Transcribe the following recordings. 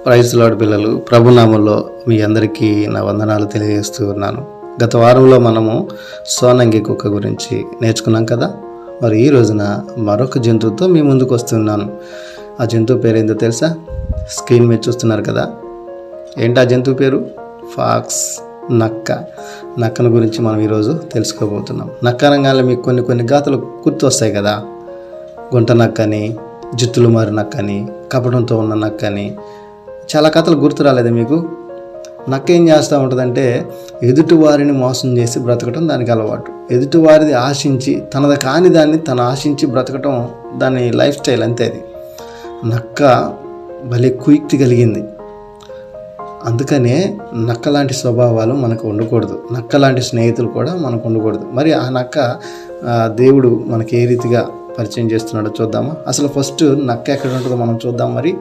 Praise lord పిల్లలు, ప్రభునామంలో మీ అందరికీ నా వందనాలు తెలియజేస్తూ ఉన్నాను. గత వారంలో మనము సోనంగి కుక్క గురించి నేర్చుకున్నాం కదా. మరి ఈ రోజున మరొక జంతువుతో మీ ముందుకు వస్తున్నాను. ఆ జంతువు పేరు ఏందో తెలుసా? స్క్రీన్ మీద చూస్తున్నారు కదా. ఏంటి ఆ జంతువు పేరు? ఫాక్స్, నక్క. నక్కను గురించి మనం ఈరోజు తెలుసుకోబోతున్నాం. నక్క రంగాల్లో మీకు కొన్ని గాథలు గుర్తు వస్తాయి కదా. గుంట నక్కని, జుత్తులు మారి నక్కని, కపటంతో ఉన్న నక్కని, చాలా కథలు గుర్తు రాలేదు మీకు? నక్క ఏం చేస్తూ ఉంటుందంటే, ఎదుటి వారిని మోసం చేసి బ్రతకటం దానికి అలవాటు. ఎదుటి వారిది ఆశించి, తనది కాని దాన్ని తను ఆశించి బ్రతకటం దాని లైఫ్ స్టైల్. అంతే. అది నక్క భలే కుయుక్తి కలిగింది. అందుకనే నక్క లాంటి స్వభావాలు మనకు ఉండకూడదు. నక్క లాంటి స్నేహితులు కూడా మనకు ఉండకూడదు. మరి ఆ నక్క దేవుడు మనకి ఏ రీతిగా పరిచయం చేస్తున్నాడో చూద్దామా? అసలు ఫస్ట్ నక్క ఎక్కడ ఉంటుందో మనం చూద్దాం. మరి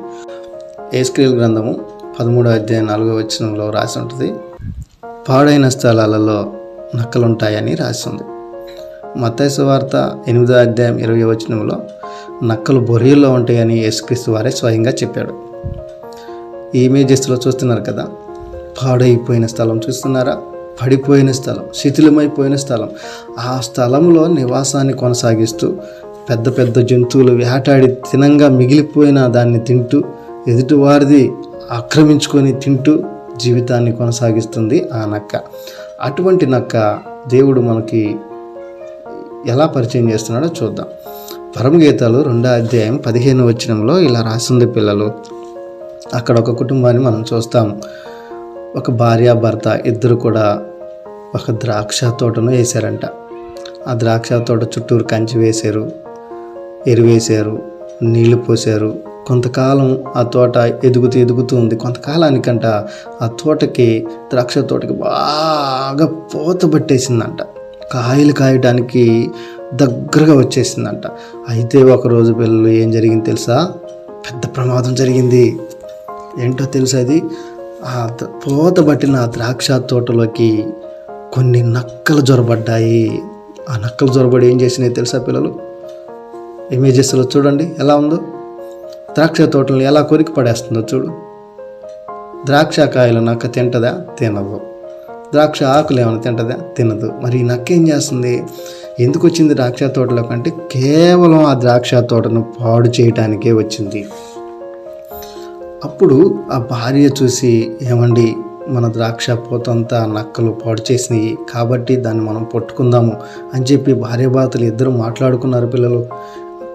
ఎహెజ్కేలు గ్రంథము 13వ అధ్యాయం 4వ వచనంలో రాసి ఉంటుంది, పాడైన స్థలాలలో నక్కలుంటాయని రాసి ఉంది. మత్తయి సువార్త 8వ అధ్యాయం 20వ వచనంలో నక్కలు బొరియల్లో ఉంటాయని యేసుక్రీస్తు వారే స్వయంగా చెప్పాడు. ఈ ఇమేజెస్లో చూస్తున్నారు కదా. పాడైపోయిన స్థలం చూస్తున్నారా? పడిపోయిన స్థలం, శిథిలమైపోయిన స్థలం. ఆ స్థలంలో నివాసాన్ని కొనసాగిస్తూ పెద్ద పెద్ద జంతువులు వేటాడి తినంగా మిగిలిపోయిన దాన్ని తింటూ, ఎదుటివారిది ఆక్రమించుకొని తింటూ జీవితాన్ని కొనసాగిస్తుంది ఆ నక్క. అటువంటి నక్క దేవుడు మనకి ఎలా పరిచయం చేస్తున్నాడో చూద్దాం. పరమగీతాలు 2వ అధ్యాయం 15వ వచనంలో ఇలా రాసింది పిల్లలు. అక్కడ ఒక కుటుంబాన్ని మనం చూస్తాము. ఒక భార్య భర్త ఇద్దరు కూడా ఒక ద్రాక్ష తోటను వేశారంట. ఆ ద్రాక్ష తోట చుట్టూరు కంచి వేశారు, ఎరువేశారు, నీళ్లు పోసారు. కొంతకాలం ఆ తోట ఎదుగుతూ ఉంది. కొంతకాలానికంట ఆ తోటకి, ద్రాక్ష తోటకి బాగా పూత పట్టేసిందంట. కాయలు కాయడానికి దగ్గరగా వచ్చేసిందంట. అయితే ఒకరోజు పిల్లలు ఏం జరిగింది తెలుసా? పెద్ద ప్రమాదం జరిగింది. ఏంటో తెలుసా? అది ఆ పూత పట్టిన ఆ ద్రాక్ష తోటలోకి కొన్ని నక్కలు జొరబడ్డాయి. ఆ నక్కలు జొరబడి ఏం చేసినాయి తెలుసా పిల్లలు? ఇమేజెస్లో చూడండి ఎలా ఉందో. ద్రాక్ష తోటలను ఎలా కొరికి పడేస్తుందో చూడు. ద్రాక్ష కాయలు నక్క తింటదా? తినదు. ద్రాక్ష ఆకులు ఏమైనా తింటదా? తినదు. మరి ఈ నక్క ఏం చేస్తుంది? ఎందుకు వచ్చింది ద్రాక్ష తోటలో కంటే కేవలం ఆ ద్రాక్ష తోటను పాడు చేయటానికే వచ్చింది. అప్పుడు ఆ భార్య చూసి, ఏమండి, మన ద్రాక్ష పూతంతా నక్కలు పాడు చేసినాయి కాబట్టి దాన్ని మనం పట్టుకుందాము అని చెప్పి భార్యాభర్తలు ఇద్దరు మాట్లాడుకున్నారు పిల్లలు.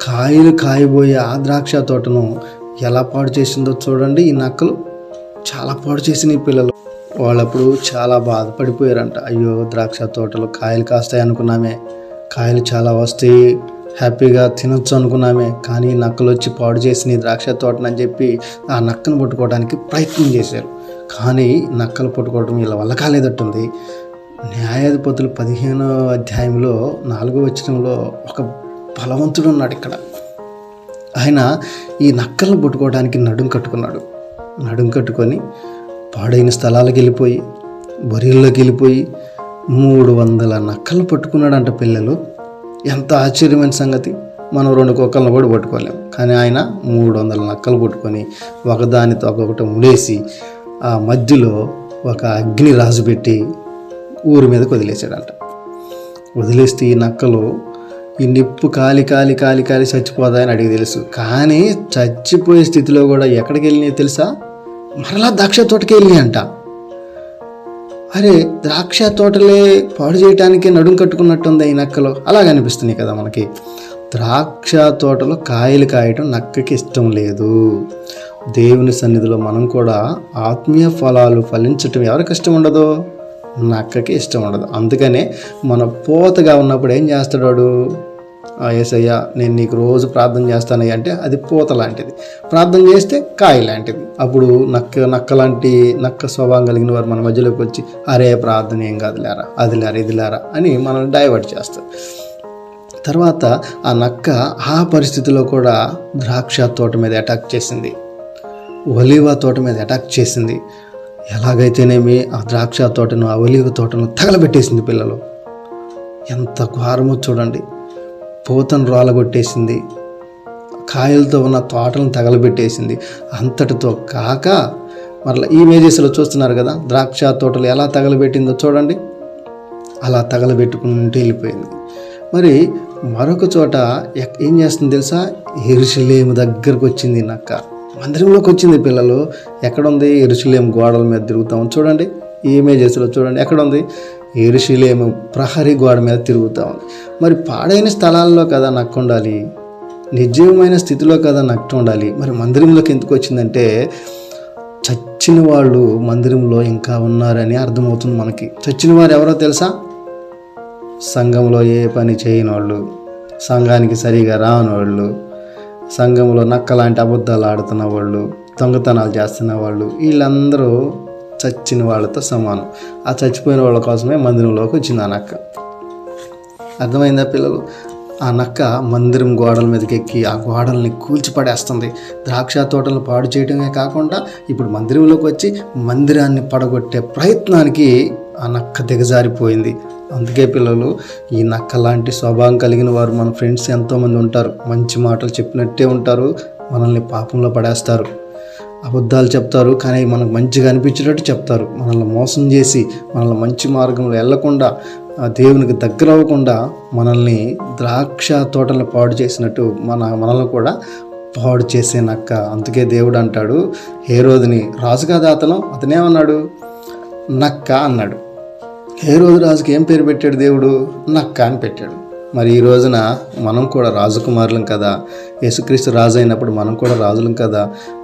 కాయలు కాయబోయే ఆ ద్రాక్ష తోటను ఎలా పాడు చేసిందో చూడండి. ఈ నక్కలు చాలా పాడు చేసినాయి పిల్లలు. వాళ్ళప్పుడు చాలా బాధపడిపోయారంట. అయ్యో, ద్రాక్ష తోటలో కాయలు కాస్తాయి అనుకున్నామే, కాయలు చాలా వస్తాయి, హ్యాపీగా తినొచ్చు అనుకున్నామే, కానీ నక్కలు వచ్చి పాడు చేసిన ఈ ద్రాక్ష తోటనని చెప్పి ఆ నక్కను పట్టుకోవడానికి ప్రయత్నం చేశారు. కానీ నక్కలు పట్టుకోవడం వీళ్ళ వల్ల కాలేదట్టుంది. న్యాయాధిపతులు 15వ అధ్యాయంలో 4వ వచనంలో ఒక బలవంతుడు ఉన్నాడు ఇక్కడ. ఆయన ఈ నక్కలను పట్టుకోవడానికి నడుం కట్టుకొని పాడైన స్థలాలకు వెళ్ళిపోయి, బొరియల్లోకి వెళ్ళిపోయి 300 నక్కలు పట్టుకున్నాడంట పిల్లలు. ఎంత ఆశ్చర్యమైన సంగతి! మనం 2 కుక్కలను కూడా పట్టుకోలేము, కానీ ఆయన 300 నక్కలు పట్టుకొని ఒకదానితో ఒక్కొక్కటి ముడేసి ఆ మధ్యలో ఒక అగ్ని రాజు పెట్టి ఊరి మీదకి వదిలేశాడంట. వదిలేస్తే ఈ నక్కలు ఈ నిప్పు కాలి చచ్చిపోతాయని అడిగి తెలుసు. కానీ చచ్చిపోయే స్థితిలో కూడా ఎక్కడికి వెళ్ళినాయి తెలుసా? మరలా ద్రాక్ష తోటకి వెళ్ళినాయి అంట. అరే, ద్రాక్ష తోటలే పాడు చేయడానికి నడుం కట్టుకున్నట్టుంది ఈ నక్కలు. అలాగ అనిపిస్తున్నాయి కదా మనకి. ద్రాక్ష తోటలో కాయలు కాయటం నక్కకి ఇష్టం లేదు. దేవుని సన్నిధిలో మనం కూడా ఆత్మీయ ఫలాలు ఫలించటం ఎవరికి ఇష్టం ఉండదో? నక్కకి ఇష్టం ఉండదు. అందుకనే మన పోతగా ఉన్నప్పుడు ఏం చేస్తాడు? యేసయ్య, నేను నీకు రోజు ప్రార్థన చేస్తానయ్య అంటే అది పూత లాంటిది, ప్రార్థన చేస్తే కాయ లాంటిది. అప్పుడు నక్క స్వభావం కలిగిన వారు మన మధ్యలోకి వచ్చి, అరే ప్రార్థన ఏం కాదు లేరా, అది లేరా, ఇది లేరా అని మనల్ని డైవర్ట్ చేస్తారు. తర్వాత ఆ నక్క ఆ పరిస్థితిలో కూడా ద్రాక్ష తోట మీద అటాక్ చేసింది, ఒలీవ తోట మీద అటాక్ చేసింది. ఎలాగైతేనేమి ఆ ద్రాక్ష తోటను, ఆ ఒలీవ తోటను తగలబెట్టేసింది పిల్లలు. ఎంత ఘోరమో చూడండి. పూతను రాలగొట్టేసింది, కాయలతో ఉన్న తోటలను తగలబెట్టేసింది. అంతటితో కాక మరలా ఈ ఇమేజెస్లో చూస్తున్నారు కదా, ద్రాక్ష తోటలు ఎలా తగలబెట్టిందో చూడండి. అలా తగలబెట్టుకుంటూ వెళ్ళిపోయింది. మరి మరొక చోట ఏం చేస్తుంది తెలుసా? యెరూషలేము దగ్గరకు వచ్చింది నక్క. మందిరంలోకి వచ్చింది పిల్లలు. ఎక్కడుంది? యెరూషలేము గోడల మీద తిరుగుతాం చూడండి. ఈ ఇమేజెస్లో చూడండి, ఎక్కడుంది? యెరూషలేము ప్రహరీ గోడ మీద తిరుగుతూ ఉంది. మరి పాడైన స్థలాల్లో కదా నక్క ఉండాలి, నిర్జీవమైన స్థితిలో కదా నక్క ఉండాలి. మరి మందిరంలోకి ఎందుకు వచ్చిందంటే చచ్చిన వాళ్ళు మందిరంలో ఇంకా ఉన్నారని అర్థమవుతుంది మనకి. చచ్చిన వారు ఎవరో తెలుసా? సంఘంలో ఏ పని చేయని వాళ్ళు, సంఘానికి సరిగా రాని వాళ్ళు, సంఘంలో నక్కలాంటి అబద్ధాలు ఆడుతున్న వాళ్ళు, దొంగతనాలు చేస్తున్న వాళ్ళు, వీళ్ళందరూ చచ్చిన వాళ్ళతో సమానం. ఆ చచ్చిపోయిన వాళ్ళ కోసమే మందిరంలోకి వచ్చింది ఆ నక్క. అర్థమైందా పిల్లలు? ఆ నక్క మందిరం గోడల మీదకి ఎక్కి ఆ గోడల్ని కూల్చిపడేస్తుంది. ద్రాక్ష తోటలను పాడు చేయడమే కాకుండా ఇప్పుడు మందిరంలోకి వచ్చి మందిరాన్ని పడగొట్టే ప్రయత్నానికి ఆ నక్క దిగజారిపోయింది. అందుకే పిల్లలు, ఈ నక్క లాంటి స్వభావం కలిగిన వారు మన ఫ్రెండ్స్ ఎంతోమంది ఉంటారు. మంచి మాటలు చెప్పినట్టే ఉంటారు, మనల్ని పాపంలో పడేస్తారు. అబద్ధాలు చెప్తారు, కానీ మనకు మంచిగా అనిపించేటట్టు చెప్తారు. మనల్ని మోసం చేసి మనల్ని మంచి మార్గంలో వెళ్లకుండా, దేవునికి దగ్గర అవ్వకుండా మనల్ని ద్రాక్ష తోటలను పాడు చేసినట్టు మనల్ని కూడా పాడు చేసే నక్క. అందుకే దేవుడు అంటాడు, హేరోదుని రాజు కాదు అతనేమన్నాడు? నక్క అన్నాడు. హేరోదు రాజుకి ఏం పేరు పెట్టాడు దేవుడు? నక్క అని పెట్టాడు. మరి ఈ రోజున మనం కూడా రాజకుమారులం కదా, యేసుక్రీస్తు రాజు అయినప్పుడు మనం కూడా రాజులం కదా.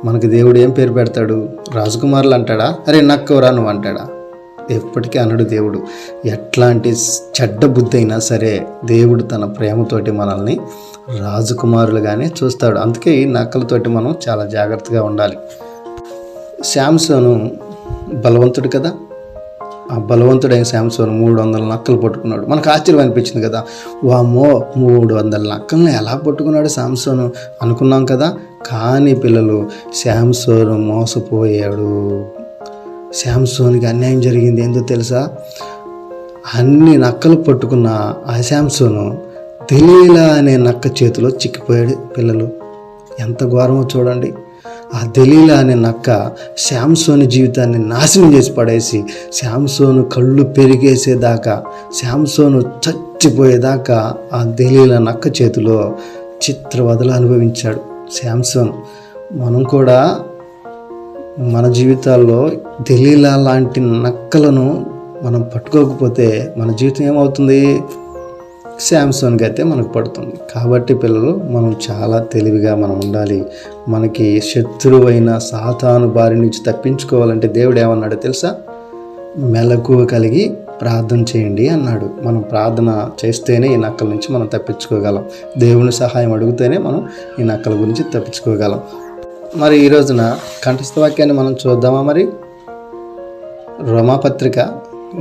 మనకి దేవుడు ఏం పేరు పెడతాడు? రాజకుమారులు అంటాడా? అరే నక్కవరా నువ్వు అంటాడా? ఎప్పటికీ అనడు దేవుడు. ఎట్లాంటి చెడ్డ బుద్ధి అయినా సరే దేవుడు తన ప్రేమతోటి మనల్ని రాజకుమారులుగానే చూస్తాడు. అందుకే ఈ నక్కలతోటి మనం చాలా జాగ్రత్తగా ఉండాలి. శాంసోను బలవంతుడు కదా, ఆ బలవంతుడైన శాంసోను 300 నక్కలు పట్టుకున్నాడు. మనకు ఆశ్చర్యం అనిపించింది కదా, వామ్మో 300 నక్కల్ని ఎలా పట్టుకున్నాడు శాంసోను అనుకున్నాం కదా. కానీ పిల్లలు, శాంసోను మోసపోయాడు. శాంసోనికి అన్యాయం జరిగింది. ఏందో తెలుసా? అన్ని నక్కలు పట్టుకున్న ఆ శాంసోను దెలీలా అనే నక్క చేతిలో చిక్కిపోయాడు. పిల్లలు, ఎంత ఘోరమో చూడండి. ఆ దెలీలా అనే నక్క శాంసోని జీవితాన్ని నాశనం చేసి పడేసి, శాంసోను కళ్ళు పెరిగేసేదాకా, శాంసోను చచ్చిపోయేదాకా ఆ దెలీలా నక్క చేతిలో చిత్రవదలు అనుభవించాడు శాంసోను. మనం కూడా మన జీవితాల్లో దెలీలా లాంటి నక్కలను మనం పట్టుకోకపోతే మన జీవితం ఏమవుతుంది? శాంసోన్కి అయితే మనకు పడుతుంది. కాబట్టి పిల్లలు, మనం చాలా తెలివిగా మనం ఉండాలి. మనకి శత్రువైన సాతాను బారి నుంచి తప్పించుకోవాలంటే దేవుడు ఏమన్నాడో తెలుసా? మెలకువ కలిగి ప్రార్థన చేయండి అన్నాడు. మనం ప్రార్థన చేస్తేనే ఈ నక్కల నుంచి మనం తప్పించుకోగలం. దేవుని సహాయం అడిగితేనే మనం ఈ నక్కల గురించి తప్పించుకోగలం. మరి ఈ రోజున కంఠస్థ వాక్యాన్ని మనం చూద్దామా? మరి రోమాపత్రిక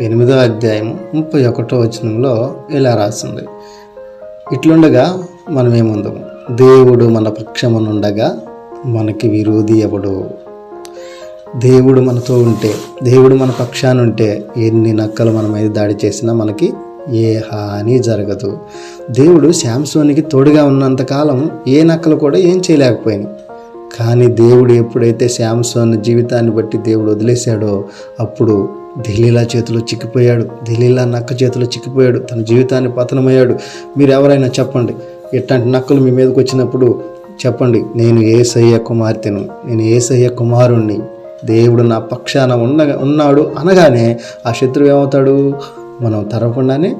8వ అధ్యాయము 31వ వచనంలో ఇలా రాసింది, ఇట్లుండగా మనమేముందాము, దేవుడు మన పక్షమునుండగా మనకి విరోధి ఎవడు? దేవుడు మనతో ఉంటే, దేవుడు మన పక్షానుంటే ఎన్ని నక్కలు మన మీద దాడి చేసినా మనకి ఏ హాని జరగదు. దేవుడు శాంసోనికి తోడుగా ఉన్నంతకాలం ఏ నక్కలు కూడా ఏం చేయలేకపోయినాయి. కానీ దేవుడు ఎప్పుడైతే శాంసోన్ జీవితాన్ని బట్టి దేవుడు వదిలేశాడో అప్పుడు దెలీలా చేతిలో చిక్కిపోయాడు. దెలీలా నక్క చేతిలో చిక్కిపోయాడు. తన జీవితాన్ని పతనమయ్యాడు. మీరు ఎవరైనా చెప్పండి, ఇట్లాంటి నక్కలు మీ మీదకి వచ్చినప్పుడు చెప్పండి, నేను యేసయ్య కుమార్తెను, నేను యేసయ్య కుమారుణ్ణి, దేవుడు నా పక్షాన ఉన్నాడు అనగానే ఆ శత్రువు ఏమవుతాడు? మనం తరవకుండానే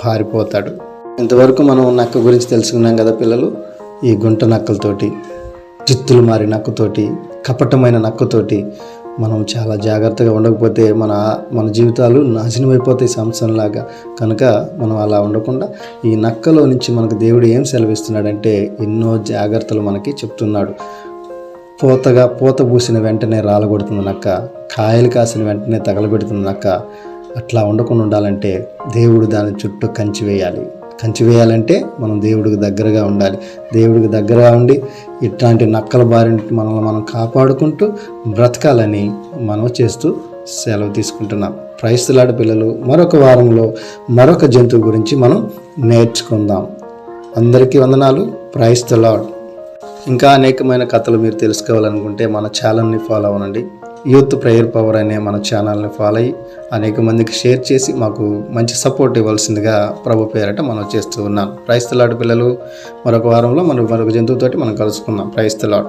పారిపోతాడు. ఇంతవరకు మనం నక్క గురించి తెలుసుకున్నాం కదా పిల్లలు. ఈ గుంట నక్కలతోటి, చిత్తులు మారి నక్కతోటి, కపటమైన నక్కతోటి మనం చాలా జాగ్రత్తగా ఉండకపోతే మన జీవితాలు నాశనం అయిపోతాయి సంవత్సరంలాగా. కనుక మనం అలా ఉండకుండా ఈ నక్కలో నుంచి మనకు దేవుడు ఏం సెలవిస్తున్నాడంటే ఎన్నో జాగ్రత్తలు మనకి చెప్తున్నాడు. పూత పూసిన వెంటనే రాలగొడుతుంది నక్క, కాయలు కాసిన వెంటనే తగలబెడుతుంది నక్క. అట్లా ఉండకుండా ఉండాలంటే దేవుడు దాని చుట్టూ కంచి వేయాలంటే మనం దేవుడికి దగ్గరగా ఉండాలి. దేవుడికి దగ్గరగా ఉండి ఇట్లాంటి నక్కల బారి నుండి మనల్ని మనం కాపాడుకుంటూ బ్రతకాలని మనం చేస్తూ సెలవు తీసుకుంటున్నాం. ప్రైజ్ ది లార్డ్ పిల్లలు. మరొక వారంలో మరొక జంతువు గురించి మనం నేర్చుకుందాం. అందరికీ వందనాలు. Praise the lord. ఇంకా అనేకమైన కథలు మీరు తెలుసుకోవాలనుకుంటే మన ఛానల్ని ఫాలో అవ్వండి. యూత్ ప్రేయర్ పవర్ అనే మన ఛానల్ని ఫాలో అయ్యి అనేక మందికి షేర్ చేసి మాకు మంచి సపోర్ట్ ఇవ్వాల్సిందిగా ప్రభు పేరట మనం చేస్తూ ఉన్నాం. ప్రైజ్ ది లార్డ్ పిల్లలు. మరొక వారంలో మరొక జంతువుతోటి మనం కలుసుకుందాం. Praise the lord.